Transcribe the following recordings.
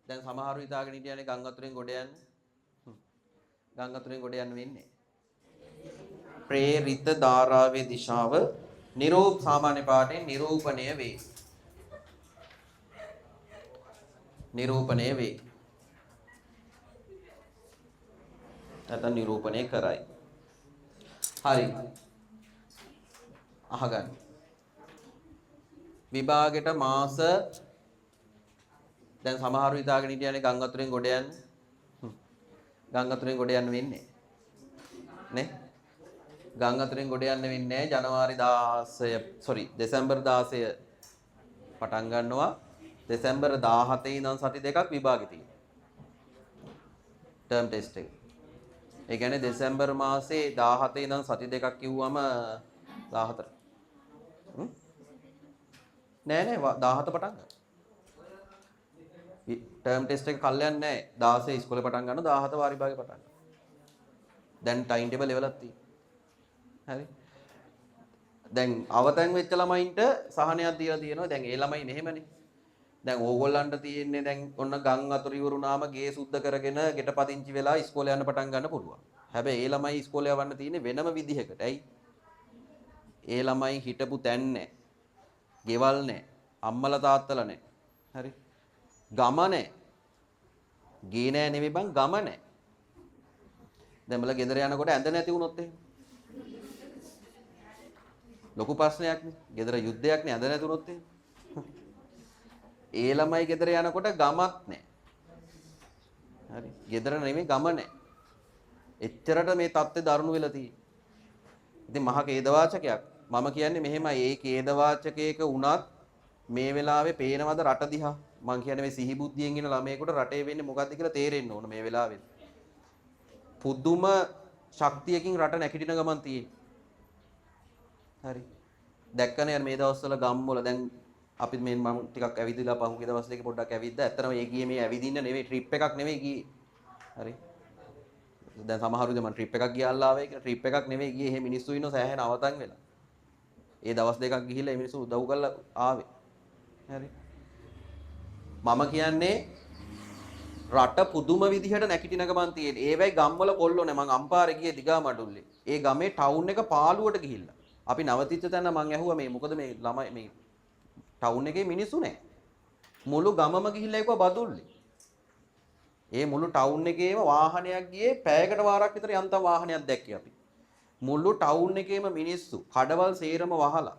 දැන් සමහරු හිතාගෙන හිටියනේ ගම් අතුරෙන් ගොඩ යන්න. ගම් අතුරෙන් ගොඩ යන්න වෙන්නේ. ප්‍රේරිත ධාරාවේ දිශාව සාමාන්‍ය පාඨයෙන් නිරූපණය වේ. නිරූපණය වේ. නැත්නම් නිරූපණය කරයි. හරි. අහගන්න. විභාගෙට මාස දැන් සමහරු හිතාගෙන හිටියනේ ගම් අතුරෙන් ගොඩ යන්න. ගම් අතුරෙන් ගොඩ යන්න වෙන්නේ නේ. ගම් අතුරෙන් ගොඩ යන්න වෙන්නේ ජනවාරි 16 දෙසැම්බර් 16 පටන් ගන්නවා. දෙසැම්බර් 17 ඉඳන් සති දෙකක් විභාගෙ තියෙනවා. ටර්ම් ටෙස්ට් එක. ඒ කියන්නේ දෙසැම්බර් මාසේ 17 ඉඳන් සති දෙකක් කිව්වම 14. නෑ 17 පටන් ගන්න. ටර්ම් ටෙස්ට් එක කල් යන්නේ නැහැ. 16 ඉස්කෝලේ පටන් ගන්නවා 17 වාරි භාගේ පටන් ගන්නවා. දැන් ටයිම් ටේබල් එවලක් තියෙනවා. හරි. දැන් අවතැන් වෙච්ච ළමයින්ට සහනයක් දීලා තියෙනවා. දැන් ඒ ළමයි මෙහෙමනේ. දැන් ඕගොල්ලන්ට තියෙන්නේ දැන් ඔන්න ගම් අතුරු ඉවරුනාම ගේ සුද්ධ කරගෙන ගෙට පදිංචි වෙලා ඉස්කෝලේ යන්න පටන් ගන්න පුළුවන්. හැබැයි ඒ ළමයි ඉස්කෝලේ යවන්න තියෙන්නේ වෙනම විදිහකට. ඇයි? ඒ ළමයි හිටපු තැන් නැහැ. ගෙවල් නැහැ. අම්මලා තාත්තලා නැහැ. හරි. ගම නැහැ. ගේ නැහැ නෙමෙයි බං ගම නැහැ. දැන් මල ගෙදර යනකොට ඇඳ නැති වුණොත් එහෙම. ලොකු ප්‍රශ්නයක් නේ. ගෙදර යුද්ධයක් නේ ඇඳ නැති වුණොත් එහෙම. ඒ ළමයි ගෙදර යනකොට ගමක් නැහැ. හරි. ගෙදර නෙමෙයි ගම නැහැ. එච්චරට මේ தත්ත්වය දරුණු වෙලා තියෙන්නේ. ඉතින් මහ ඛේදවාචකයක්. මම කියන්නේ මෙහෙමයි. ඒ ඛේදවාචකයක වුණත් මේ වෙලාවේ පේනවද රට දිහා? මං කියන්නේ මේ සිහි බුද්ධියෙන් ඉන්න ළමයෙකුට රටේ වෙන්නේ මොකද්ද කියලා තේරෙන්න ඕන මේ වෙලාවේ. පුදුම ශක්තියකින් රට නැගිටින ගමන් තියෙන්නේ. හරි. දැක්කනේ මේ දවස්වල ගම්වල දැන් අපි මේ මම ටිකක් ඇවිදලා පහුගිය දවස් දෙකේ පොඩ්ඩක් ඇවිද්දා. ඇත්තටම ඒ ගියේ මේ ඇවිදින්න නෙවෙයි ට්‍රිප් එකක් නෙවෙයි ගියේ. හරි. දැන් සමහරු ඉතින් මම ට්‍රිප් එකක් ගියාලා ආවේ කියලා ට්‍රිප් එකක් නෙවෙයි ගියේ. එහෙ මිනිස්සු ඉන්නව සෑහෙන අවතන් වෙලා. ඒ දවස් දෙකක් ගිහිල්ලා මේ මිනිස්සු උදව් කරලා ආවේ. හරි. මම කියන්නේ රට පුදුම විදිහට නැගිටින ගමන් තියෙන්නේ. ඒ වෙයි ගම්වල කොල්ලෝ නෑ. මං අම්පාරේ ගියේ දිගාමඩුල්ලේ. ඒ ගමේ ටවුන් එක පාළුවට ගිහිල්ලා. අපි නවතිච්ච තැන මං ඇහුවා මේ මොකද මේ ළමයි මේ ටවුන් එකේ මිනිස්සු නෑ. මුළු ගමම ගිහිල්ලා ඒකව බදුල්ලේ. ඒ මුළු ටවුන් එකේම වාහනයක් ගියේ පැයකට වාරක් විතර යන්තම් වාහනයක් දැක්කේ අපි. මුළු ටවුන් එකේම මිනිස්සු කඩවල් සේරම වහලා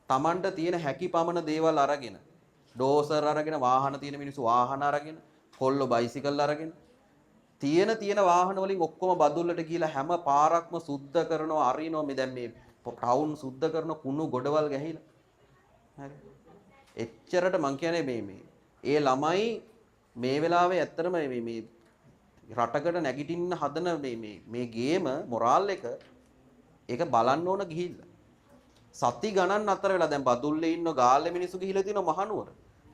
Tamanට තියෙන හැකි පමණ දේවල් අරගෙන ඩෝසර් අරගෙන වාහන තියෙන මිනිස්සු වාහන අරගෙන කොල්ලෝ බයිසිකල් අරගෙන තියෙන වාහන වලින් ඔක්කොම බදුල්ලට ගිහිලා හැම පාරක්ම සුද්ධ කරනවා අරිනවා මේ දැන් මේ ටවුන් සුද්ධ කරන කුණු ගොඩවල් ගැහිලා. හරි. එච්චරට මං කියන්නේ මේ ඒ ළමයි මේ වෙලාවේ ඇත්තටම මේ රටකට නැගිටින්න හදන මේ ගේම මොරාල් එක ඒක බලන්න ඕන ගිහිල්ලා. සති ගණන් අතර වෙලා දැන් බදුල්ලේ ඉන්න ගාල්ලේ මිනිස්සු ගිහිලා තියෙනවා මහනුවර.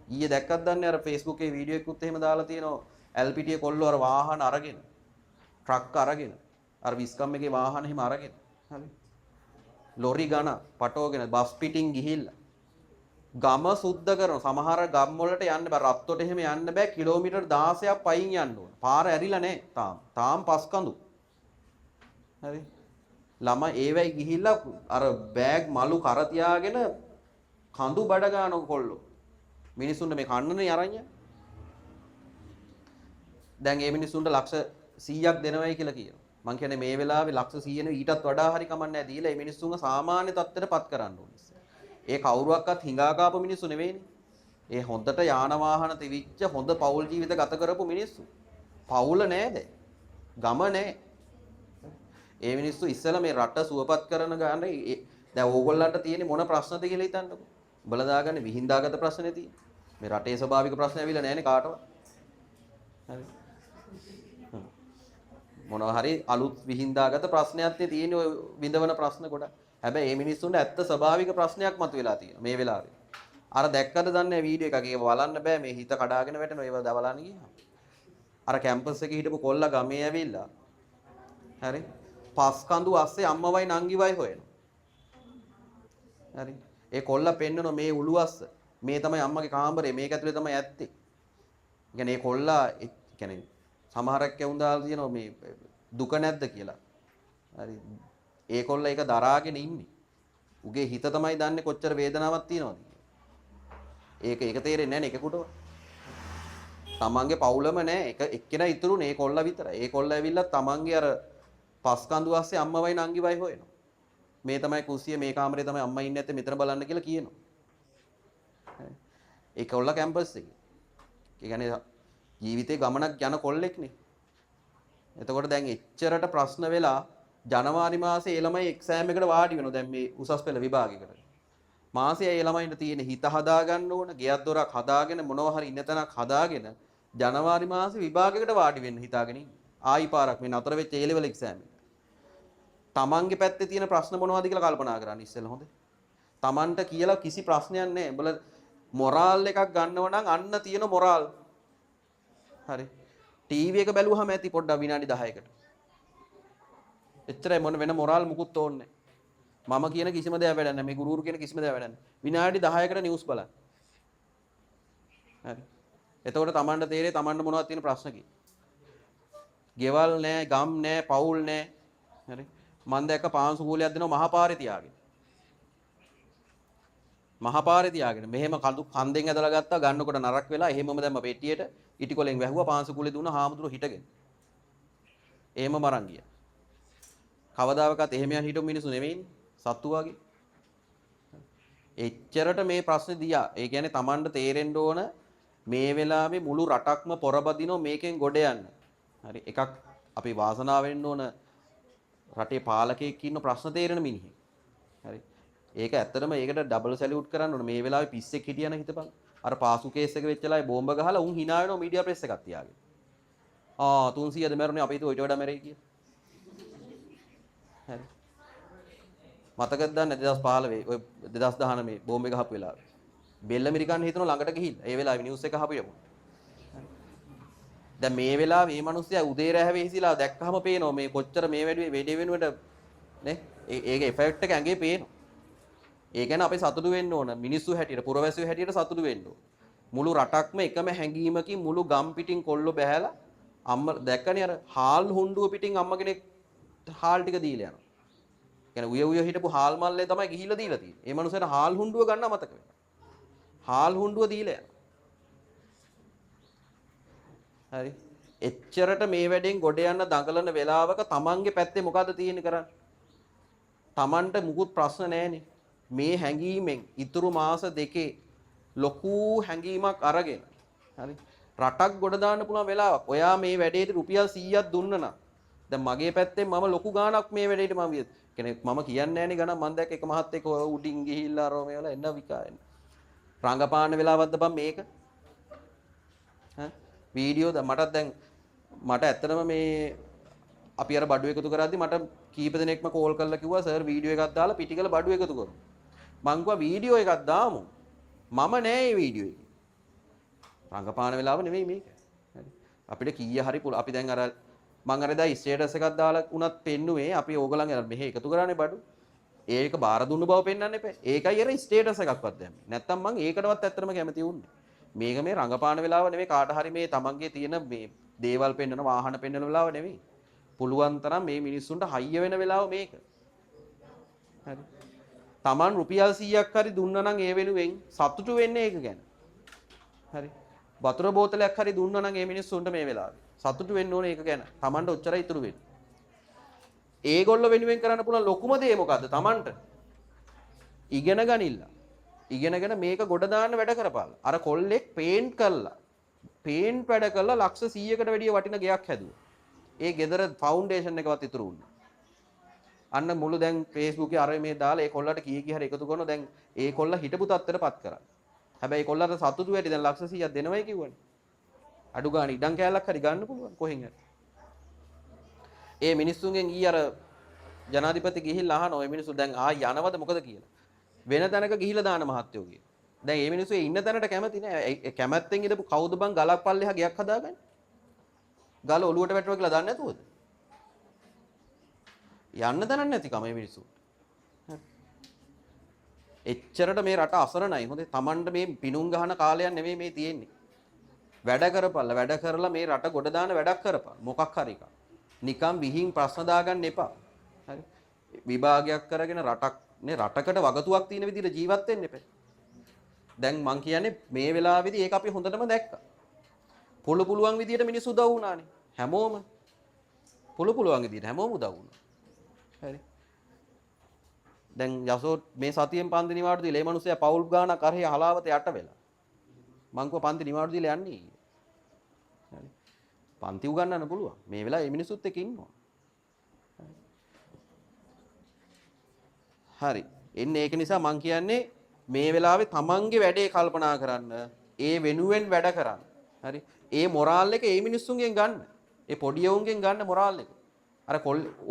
ඊයේ දැක්කත් දන්නේ අර Facebook එකේ වීඩියෝ එකකුත් එහෙම දාලා තියෙනවා. LPT කොල්ලෝ අර වාහන අරගෙන ට්‍රක් අරගෙන අර විස්කම් එකේ වාහන එහෙම අරගෙන හරි. ලොරි ගණ පටවගෙන බස් පිටින් ගිහිල්ලා ගම සුද්ධ කරන සමහර ගම් වලට යන්න බෑ රත්තොට එහෙම යන්න බෑ කිලෝමීටර් 16ක් පයින් යන්න ඕන. පාර ඇරිලා නැහැ තාම පස් කඳු. හරි. ළමයි ඒ වෙයි ගිහිල්ලා අර බෑග් මලු කර තියාගෙන කඳු බඩ ගන්න කොල්ලෝ. මිනිස්සුන්ට මේ කන්නනේ අරන්නේ. දැන් මේ මිනිස්සුන්ට ලක්ෂ 100ක් දෙනවයි කියලා කියනවා. මං කියන්නේ මේ වෙලාවේ ලක්ෂ 100 නෙවෙයි ඊටත් වඩා හරි කමන්නේ නැහැ දීලා මේ මිනිස්සුන්ව සාමාන්‍ය තත්ත්වයටපත් කරන්න ඕනේ. ඒ කවුරුවක්වත් හිඟා කාපු මිනිස්සු නෙවෙයිනේ. ඒ හොඳට යාන වාහන තිවිච්ච හොඳ පෞල් ජීවිත ගත කරපු මිනිස්සු. පවුල නෑද? ගම නෑ. ඒ මිනිස්සු ඉස්සෙල්ලා මේ රට සුවපත් කරන ගාන දැන් ඕගොල්ලන්ට තියෙන්නේ මොන ප්‍රශ්නද කියලා හිතන්නකෝ. උඹලා දාගන්නේ විහිංදාගත ප්‍රශ්නේ තියෙන්නේ. මේ රටේ ස්වභාවික ප්‍රශ්න ඇවිල්ලා නෑනේ කාටවත්. හරි. මොනවා හරි අලුත් විහිංදාගත ප්‍රශ්නයක් තියෙන්නේ ඔය විඳවන ප්‍රශ්න ගොඩක්. හැබැයි මේ මිනිස්සුන්ට ඇත්ත ස්වභාවික ප්‍රශ්නයක් මතුවලා තියෙනවා මේ වෙලාවේ. අර දැක්කද දන්නේ වීඩියෝ එකක ඒක බලන්න බෑ මේ හිත කඩාගෙන වැටෙනවා ඒව දවලන්න ගියා. අර කැම්පස් එකේ හිටපු කොල්ලා ගමේ ඇවිල්ලා හරි පස් කඳු අස්සේ අම්මවයි නංගිවයි හොයනවා. හරි. ඒ කොල්ලා පෙන්නන මේ උළුවස්ස මේ තමයි අම්මගේ කාමරේ මේක ඇතුලේ තමයි ඇත්තේ. කියන්නේ ඒ කොල්ලා කියන්නේ සමහරක් කියුන් දාලා තියෙනවා මේ දුක නැද්ද කියලා. හරි. ඒ කොල්ලා ඒක දරාගෙන ඉන්නේ. උගේ හිත තමයි දන්නේ කොච්චර වේදනාවක් තියෙනවද කියලා. ඒක තේරෙන්නේ නැහැ නේ එකෙකුට. තමන්ගේ පවුලම නැහැ. එක්කෙනා ඉතුරුනේ ඒ කොල්ලා විතරයි. ඒ කොල්ලා ඇවිල්ලා තමන්ගේ අර පස් කඳු ASCII අම්මවයි නංගිවයි හොයනවා. මේ තමයි කුස්සිය මේ කාමරේ තමයි අම්මා ඉන්නේ නැත්තේ මෙතන බලන්න කියලා කියනවා. ඒ කොල්ලා කැම්පස් එකේ. ඒ කියන්නේ ජීවිතේ ගමනක් යන කොල්ලෙක්නේ. එතකොට දැන් එච්චරට ප්‍රශ්න වෙලා ජනවාරි මාසේ ඒ ළමයි එක්සෑම් එකට වාඩි වෙනවා. දැන් මේ උසස් පෙළ විභාගයකට. මාසේ ඒ ළමයින්ට තියෙන හිත හදා ගන්න ඕන, ගෙයක් දොරක් හදාගෙන මොනවා හරි ඉන්න තැනක් හදාගෙන ජනවාරි මාසේ විභාගයකට වාඩි වෙන්න හිතාගෙන ඉන්නේ. ආයි පාරක් මේ නතර වෙච්ච A level exam එක. තමන්ගේ පැත්තේ තියෙන ප්‍රශ්න මොනවද කියලා කල්පනා කරන්න ඉස්සෙල්ලා හොඳේ. තමන්ට කියලා කිසි ප්‍රශ්නයක් නැහැ. උඹලා මොරාල් එකක් ගන්නව නම් අන්න තියෙන මොරාල්. හරි. ටීවී එක බැලුවහම ඇති පොඩ්ඩක් විනාඩි 10කට. එච්චරයි මොන වෙන මොරාල් මුකුත් ඕනේ නැහැ. මම කියන කිසිම දෙයක් වැඩක් නැහැ. මේ ගුරුවරු කියන කිසිම දෙයක් වැඩක් නැහැ. විනාඩි 10කට නිවුස් බලන්න. හරි. එතකොට තමන්ට තේරෙයි තමන්ට මොනවද තියෙන ප්‍රශ්න කියලා. ගෙවල් නැහැ, ගම් නැහැ, පවුල් නැහැ. හරි. මම දැක්ක පාංශු කූලයක් දෙනවා මහපාරේ තියාගෙන. මහපාරේ තියාගෙන. මෙහෙම කන්දෙන් ඇදලා ගත්තා ගන්නකොට නරක් වෙලා එහෙමම දැම්ම පෙට්ටියට ඉටිකොලෙන් වැහුවා පාංශු කූලේ දුන්නා හාමුදුරුවෝ හිටගෙන. එහෙම මරන් ගියා. කවදාවකත් එහෙම යන හිටු මිනිස්සු නෙමෙයිනේ. සත්තු වගේ. එච්චරට මේ ප්‍රශ්නේ දියා. ඒ කියන්නේ Tamanට තේරෙන්න ඕන මේ වෙලාවේ මුළු රටක්ම පොරබදිනෝ මේකෙන් ගොඩ යන්න. හරි. එකක් අපි වාසනාව වෙන්න ඕන රටේ පාලකයෙක් ඉන්න ප්‍රශ්න තේරෙන මිනිහෙක්. හරි. ඒක ඇත්තටම ඒකට ඩබල් සැලියුට් කරන්න ඕන. මේ වෙලාවේ පිස්සෙක් හිටියන හිතපන්. අර පාසු කේස් එක වෙච්චලායි බෝම්බ ගහලා උන් hina වෙනවා මීඩියා ප්‍රෙස් එකක් තියාගෙන. 300ද මැරුණේ අපි හිතුවා ඊට වඩා මැරෙයි කියලා. හරි. මතකද දන්නේ 2015 ඔය 2019 මේ බෝම්බ එක ගහපු වෙලාවේ. බෙල්ල මිරිකන්න හිතන ළඟට ගිහිල්ලා. ඒ වෙලාවේ නිවුස් එක අහපු යමු. දැන් මේ වෙලාවේ මේ මිනිස්සයා උදේ රැහැ වෙහිසිලා දැක්කහම පේනවා මේ කොච්චර මේ වැඩි වෙනුවට නේ ඒක එෆෙක්ට් එක ඇඟේ පේනවා. ඒ කියන්නේ අපි සතුටු වෙන්න ඕන මිනිස්සු හැටියට පුරවැසියෝ හැටියට සතුටු වෙන්න ඕන. මුළු රටක්ම එකම හැඟීමකින් මුළු ගම් පිටින් කොල්ලෝ බැහැලා අම්මා දැක්කනේ අර හාල් හුණ්ඩුව පිටින් අම්ම කෙනෙක් හාල් ටික දීලා යනවා. කියන්නේ උය හිටපු හාල් මල්ලේ තමයි ගිහිල්ලා දීලා තියෙන්නේ. ඒ මනුස්සයාට හාල් හුණ්ඩුව ගන්න අමතක වෙනවා. හාල් හුණ්ඩුව දීලා යනවා. හරි. එච්චරට මේ වැඩෙන් ගොඩ යන දඟලන වෙලාවක තමන්ගේ පැත්තේ මොකද්ද තියෙන්නේ කරන්නේ? තමන්ට මුකුත් ප්‍රශ්න නැහැනේ. මේ හැංගීමෙන් ඉතුරු මාස දෙකේ ලොකු හැංගීමක් අරගෙන හරි රටක් ගොඩ දාන්න පුළුවන් වෙලාවක්. ඔයා මේ වැඩේට රුපියල් 100ක් දුන්න නම් දැන් මගේ පැත්තෙන් මම ලොකු ගාණක් මේ වැඩේට මම කියන්නේ නැහැනේ ගණන් මම දැක්ක එක මහත්තයෙක් උඩින් ගිහිල්ලා අර මේ වල එන්න විකාරෙන්න. රංගපාන වෙලාවක්ද බම් මේක? වීඩියෝ මට ඇත්තටම මේ අපි අර බඩු එකතු කරද්දි මට කීප දෙනෙක්ම කෝල් කරලා කිව්වා සර් වීඩියෝ එකක් දාලා පිටිකල බඩු එකතු කරමු. මං කිව්වා වීඩියෝ එකක් දාමු. මම නෑ මේ වීඩියෝ එකේ. රංගපාන වෙලාව නෙවෙයි මේක. හරි. අපිට කීය හරි අපි දැන් අර මං අර දා ස්ටේටස් එකක් දාලා උනත් පෙන්නුවේ අපි ඕගලන් මෙහෙ එකතු කරානේ බඩු. ඒක බාර දුන්න බව පෙන්වන්න එපා. ඒකයි අර ස්ටේටස් එකක්වත් දැම්මේ. නැත්තම් මං ඒකටවත් ඇත්තටම කැමති වුන්නේ. මේක මේ රංගපාන වෙලාව නෙවෙයි කාට හරි මේ තමන්ගේ තියෙන මේ දේවල් පෙන්වන වාහන පෙන්වන වෙලාව නෙවෙයි. පුළුවන් තරම් මේ මිනිස්සුන්ට හයිය වෙන වෙලාව මේක. හරි. Taman රුපියල් 100ක් හරි දුන්නා නම් ඒ වෙනුවෙන් සතුටු වෙන්නේ ඒක ගැන. හරි. වතුර බෝතලයක් හරි දුන්නා නම් ඒ මිනිස්සුන්ට මේ වෙලාවේ සතුටු වෙන්න ඕනේ ඒක ගැන. Tamanට ඔච්චරයි ඉතුරු වෙන්නේ. ඒගොල්ලෝ වෙනුවෙන් කරන්න පුළුවන් ලොකුම දේ මොකද්ද? Tamanට ඉගෙන ගනින්න. ඉගෙනගෙන මේක ගොඩ දාන්න වැඩ කරපාලා. අර කොල්ලෙක් පේන්ට් කළා. පේන්ට් වැඩ කළා ලක්ෂ 100කට වැඩිය වටින ගෙයක් හැදුවා. ඒ ගෙදර ෆවුන්ඩේෂන් එකවත් ඉතුරු වුණා. අන්න මුළු දැන් Facebook එකේ අර මේ දාලා ඒ කොල්ලට කී හරි එකතු කරනවා දැන් ඒ කොල්ල හිටපු තත්ත්වයටපත් කරා. හැබැයි කොල්ලට සතුටු වෙටි දැන් ලක්ෂ 100ක් දෙනවයි කිව්වනේ. අඩු ගාණ ඉඩම් කෑල්ලක් හරි ගන්න පුළුවන් කොහෙන් හරි. ඒ මිනිස්සුන්ගෙන් ඊ අර ජනාධිපති ගිහිල්ලා අහනවා මේ මිනිස්සු දැන් ආ යනවද මොකද කියලා. වෙන තැනක ගිහිල්ලා දාන මහත්තයෝ කියලා. දැන් මේ මිනිස්සු ඉන්න තැනට කැමති නෑ. කැමැත්තෙන් ඉඳපු කවුද බං ගලක් පල්ලෙහා ගයක් හදාගන්නේ? ගල ඔලුවට වැටුවා කියලා දන්නේ නැතුවද? යන්න දන්නේ නැති කම මේ මිනිස්සු. එච්චරට මේ රට අසරණයි. හොඳේ Tamanට මේ පිණුම් ගහන කාලයක් නෙවෙයි මේ තියෙන්නේ. වැඩ කරපල්ලා වැඩ කරලා මේ රට ගොඩ දාන වැඩක් කරපන්. මොකක් හරි එකක්. නිකම් විහිං ප්‍රශ්න දාගන්න එපා. හරි. විභාගයක් කරගෙන රටකට වගතුවක් තියෙන විදිහට ජීවත් වෙන්න එපා. දැන් මං කියන්නේ මේ වෙලාවේදී ඒක අපි හොඳටම දැක්කා. පුළුවන් විදිහට මිනිස්සු උදව් වුණානේ. හැමෝම පුළුවන් විදිහට හැමෝම උදව් වුණා. හරි. දැන් යසෝ මේ සතියෙන් පන්ති නිවාඩු දීලා මේ මිනිස්සයා පවුල් ගානක් අරහේ හලාවත යට වෙලා. මං කව පන්ති නිවාඩු දීලා යන්නේ. හරි. පන්ති උගන්නන්න පුළුවන්. මේ වෙලාවේ මේ මිනිස්සුත් එක්ක ඉන්නවා. හරි. එන්නේ ඒක නිසා මං කියන්නේ මේ වෙලාවේ තමන්ගේ වැඩේ කල්පනා කරන්න. ඒ වෙනුවෙන් වැඩ කරන්න. හරි. ඒ මොරාල් එක ඒ මිනිස්සුන්ගෙන් ගන්න. ඒ පොඩි යවුන්ගෙන් ගන්න මොරාල් එක. අර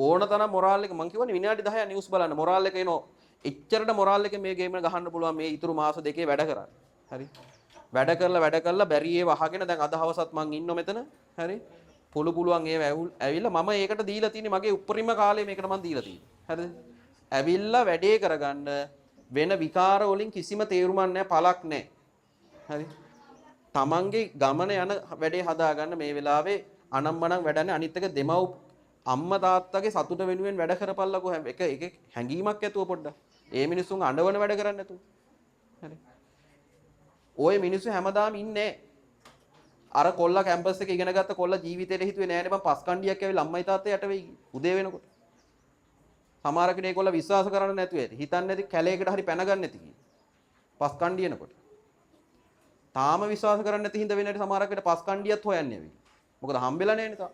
ඕන තරම් මොරාල් එක මං කියවනේ විනාඩි 10ක් නිවුස් බලන්න මොරාල් එක එනෝ. එච්චරට මොරාල් එක මේ ගේම් එක ගහන්න පුළුවන් මේ ඊතුරු මාස දෙකේ වැඩ කරන්න. හරි. වැඩ කරලා බැරි ඒව අහගෙන දැන් අද හවසත් මං ඉන්නෝ මෙතන. හරි. පුළුවන් ඒව ඇවිල්ලා මම ඒකට දීලා තියෙන්නේ මගේ උපරිම කාලය මේකට මං දීලා තියෙන්නේ. හරිද? ඇවිල්ලා වැඩේ කරගන්න වෙන විකාර වලින් කිසිම තේරුමක් නැහැ පළක් නැහැ. හරි. තමන්ගේ ගමන යන වැඩේ හදාගන්න මේ වෙලාවේ අනම්මනම් වැඩන්නේ අනිත් එක දෙමව් අම්මා තාත්තගේ සතුට වෙනුවෙන් වැඩ කරපල්ලකෝ එක හැංගීමක් ඇතුව පොඩ්ඩක්. ඒ මිනිස්සුන් අඬවන වැඩ කරන්නේ නැතුව. හරි. ওই මිනිස්සු හැමදාම ඉන්නේ අර කොල්ලා කැම්පස් එකේ ඉගෙන ගත්ත කොල්ලා ජීවිතේට හිතුවේ නෑනේ මං පස් කණ්ඩියක් ඇවිල්ලා අම්මයි තාත්තයි යට වෙයි උදේ වෙනකොට. සමහර කෙනෙක් කොල්ලා විශ්වාස කරන්නේ නැතුව ඇති. හිතන්නේ නැති කැලේකට හරි පැන ගන්න නැති කි. පස් කණ්ඩියනකොට. තාම විශ්වාස කරන්නේ නැති හින්දා වෙනට සමහරකට පස් කණ්ඩියත් හොයන්නේ ඇවිල්ලා. මොකද හම්බෙලා නෑනේ තාම.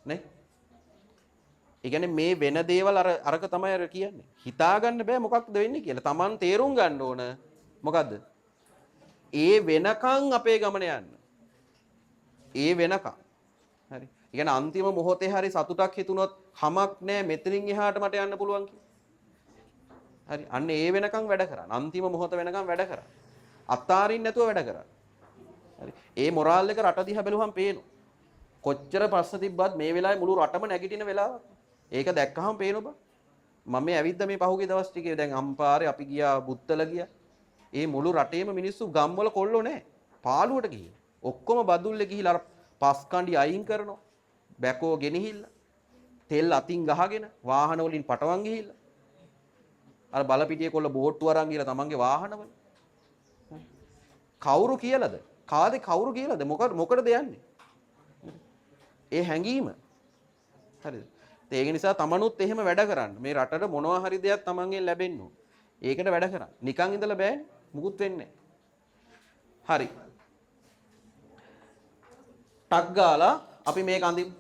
නේ? ඒ කියන්නේ මේ වෙන දේවල් අරක තමයි අර කියන්නේ. හිතා ගන්න බෑ මොකක්ද වෙන්නේ කියලා. Taman තේරුම් ගන්න ඕන. මොකද්ද? ඒ වෙනකන් අපේ ගමන යන්න. ඒ වෙනකන්. හරි. ඒ කියන්නේ අන්තිම මොහොතේ හරි සතුටක් හිතුනොත් කමක් නෑ මෙතනින් එහාට මට යන්න පුළුවන් කියලා. හරි. අන්න ඒ වෙනකන් වැඩ කරන්න. අන්තිම මොහොත වෙනකන් වැඩ කරන්න. අත්තාරින්න නැතුව වැඩ කරන්න. හරි. ඒ මොරාල් එක රට දිහා බැලුවම පේනවා. කොච්චර ප්‍රශ්න තිබ්බත් මේ වෙලාවේ මුළු රටම නැගිටින වෙලාවක්. ඒක දැක්කහම පේනවා බා. මම මේ ඇවිද්ද මේ පහුගිය දවස් ටිකේ දැන් අම්පාරේ අපි ගියා බුත්තල ගියා. ඒ මුළු රටේම මිනිස්සු ගම්වල කොල්ලෝ නැහැ. පාළුවට ගිහින්. ඔක්කොම බදුල්ලේ ගිහිලා අර පස් කණ්ඩි අයින් කරනවා. බැකෝ ගෙනහිල්ලා. තෙල් අතින් ගහගෙන වාහන වලින් පටවන් ගිහිල්ලා. අර බලපිටියේ කොල්ල බෝට්ටු අරන් ගිහලා තමන්ගේ වාහනවල. කවුරු කියලාද? කාදේ කවුරු කියලාද? මොකටද යන්නේ? ඒ හැංගීම. හරිද? ඒක නිසා තමනුත් එහෙම වැඩ කරන්න. මේ රටට මොනවා හරි දෙයක් තමන්ගෙන් ලැබෙන්න ඕන. ඒකට වැඩ කරන්න. නිකන් ඉඳලා බෑනේ. මුකුත් වෙන්නේ නැහැ. හරි. ටක් ගාලා අපි මේක අඳිමු.